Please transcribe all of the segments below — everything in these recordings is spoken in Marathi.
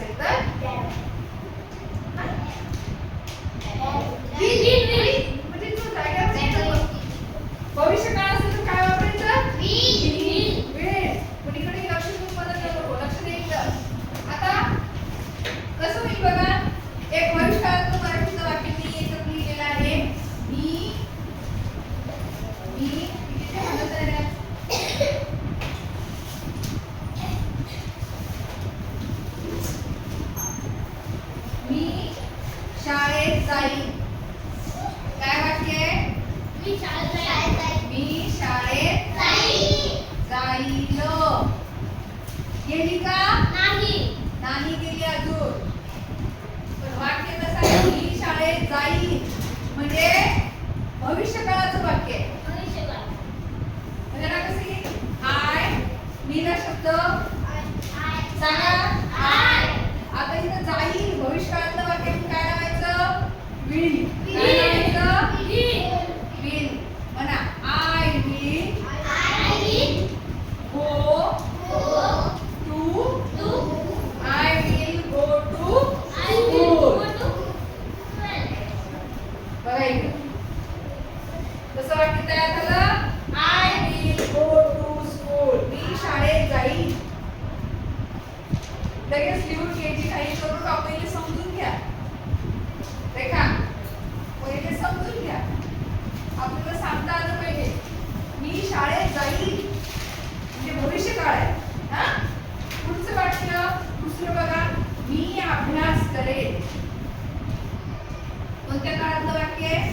असेल तर म्हणजे तू जागा भविष्य काळ असेल तर काय वापरायचं वेळ. कुणीकडे लक्ष देऊन मदत नको, लक्ष द्यायचं. आता कसं होईल बघा. एक भविष्य काळातलं मराठीचं वाक्य मी इथं लिहिलेलं आहे. मी किती म्हणत आहे ना, मी शाळेत जाईन. काय वाक्य आहे? मी शाळेत जाईन. गेली का? नाही गेली अजून. पण वाक्य कसं आहे? मी शाळेत जाईन म्हणजे भविष्य काळाचं वाक्य आहे. म्हणजे ना कसं की आय मीला शब्द सांगा. आय. आता इथं जाईल भविष्य काळातलं वाक्य काय लावायचं? विल. काय लावायचं? विल. म्हणा I will go to I will go to school. बघा इकडे कसं वाक्य तयार झालं? I will go to school. मी शाळेत जाईल. लगेच लिहून घ्यायची काही करू नका. पहिले समजून घ्या. रेखा पहिले समजून घ्या. आपल्याला सांगता आलं पाहिजे. मी शाळेत जाईल म्हणजे भविष्य काळ आहे. हा पुढचं वाक्य दुसरं बघा. मी अभ्यास करेन. कोणत्या काळातलं वाक्य आहे?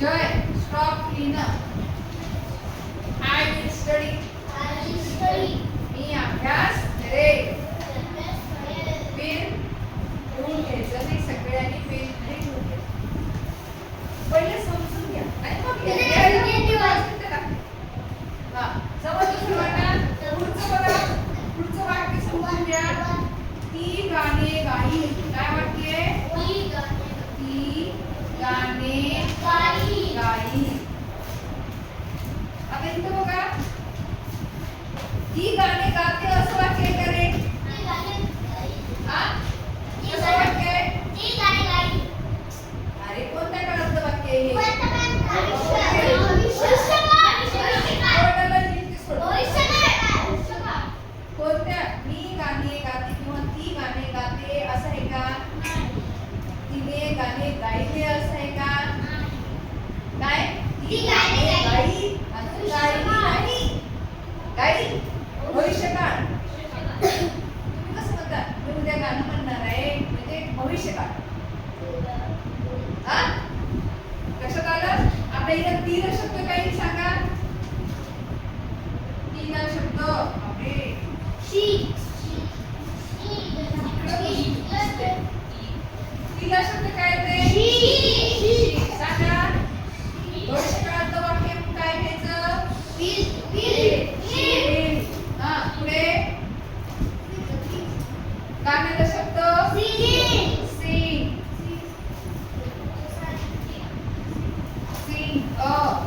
Joy, stop cleaner. I will study. मी अभ्यास करेन. पेन घेऊन घ्यायचं नाही. सगळ्यांनी पेन घेऊन घ्यायचं. पहिले समजून घ्या आणि मग समजलं सर्वांना? पुढचं बघा. पुढचं वाक्य समजून घ्या. ती गाणे गाईल. काय वाक्य आहे? ती गाणे गाईल. आता इथं बघा. ती गाणे गाते असं वाक्य आहे का रे? कसं वाक्य आहे? अरे कोणत्या काळातलं वाक्य आहे हे? कोणत्या? मी गाणे गाते किंवा ती गाणे गाते असं आहे का? तिने गाणे गायले असं आहे का? काय? ती गाणे गाईल. अजून गायली नाही. गाईल भविष्य काळ. तुम्ही कसं म्हणता? मी उद्या गाणं म्हणणार आहे म्हणजे भविष्य काळ. हा लक्षात आलं? आता इथं तीन शब्द काही सांगा. तीन शब्द. बापरे. तिला शब्द काय येते? सांगा. भविष्य काळातलं वाक्य काय घ्यायचं? हा पुढे गाण्याचा शब्द सिंग.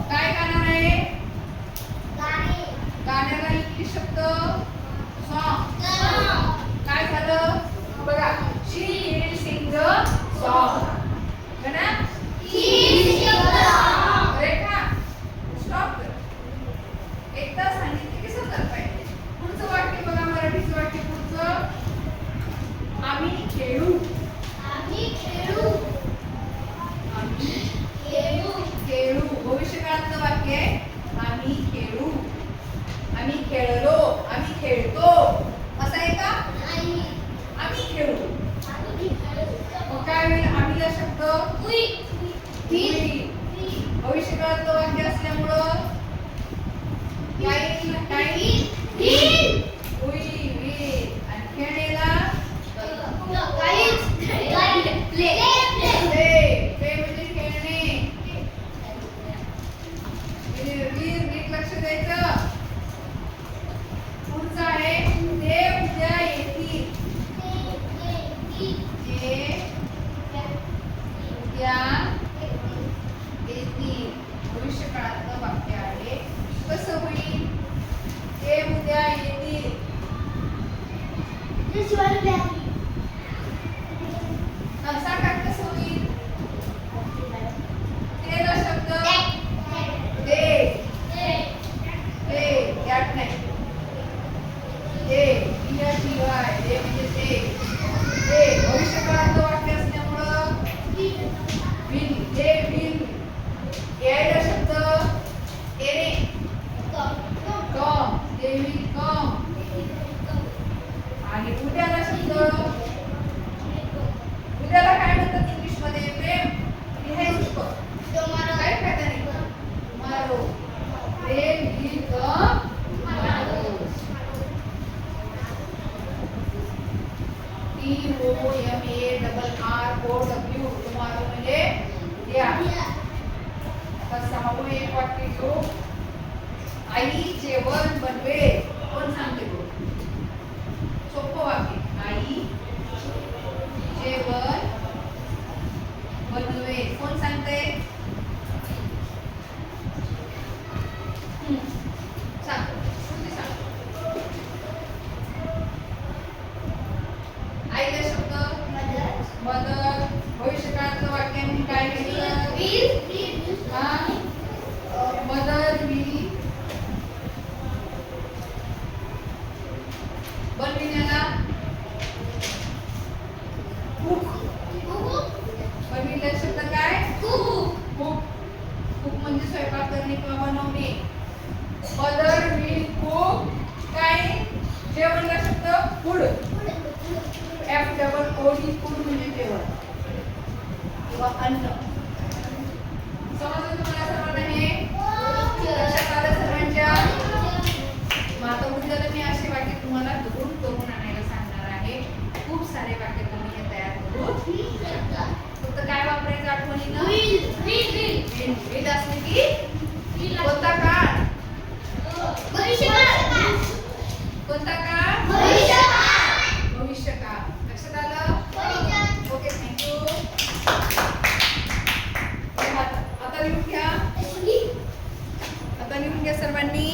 काय गाणार आहे? गाण्याला इंग्लिश शब्द सॉन्ग. काय झालं बघा? शी विल सिंग द सॉन्ग. रेखा पहिला शब्द होईल. भविष्यकाळातलं वाक्य असल्यामुळं काय होईल. आणि खेळण्याला प्ले म्हणजे खेळणे. वीर नीट लक्ष द्यायचं. पुढचं आहे ते उद्या येतील. ते उद्या येतील भविष्यकाळातलं वाक्य आहे. कसं होईल. ते उद्या येतील. सांगा कसं होईल. तेरा शब्द यात नाही. शिवाय ते म्हणजे ते भविष्यकाळातलं वाक्य असल्यामुळं विल यायला शब्द येणे. कम ते विल कम. आणि उद्याला शब्द उद्याला काय म्हणतात इंग्लिश मध्ये. प्रेम लिहायचं काय फायदा नाही. Tomorrow Prem will come tomorrow. TOMARROW tomorrow म्हणजे उद्या. आता सहावं एक वाक्य घेऊ. आई जेवण बनवेल. कोण सांगते बघ. सोपं वाक्य. आई जेवण बनवेल. कोण सांगते. सांग. आईला शब्द मदर. भविष्यकाळातलं वाक्य म्हणजे काय घ्यायचं. Mother will. बनविण्याला कुक. बनविण्याचा शब्द काय. कुक म्हणजे स्वयंपाक करणे किंवा बनवणे. Mother will cook. काय जेवणला शब्द फूड. FOOD फूड म्हणजे जेवण किंवा अन्न. समजलं तुम्हाला सर्वांना हे. लक्षात आलं सर्वांच्या. आता उद्याला मी असे वाक्य तुम्हाला घरून करून आणायला सांगणार आहे. खूप सारे वाक्य तुम्ही हे तयार करू शकता. फक्त काय वापरायचं आठवणीनं. विल असले की कोणता काळ. कोणता काळ. भविष्यकाळ. लक्षात आलं. Okay thank you. आता लिहून घ्या. आता लिहून घ्या सर्वांनी.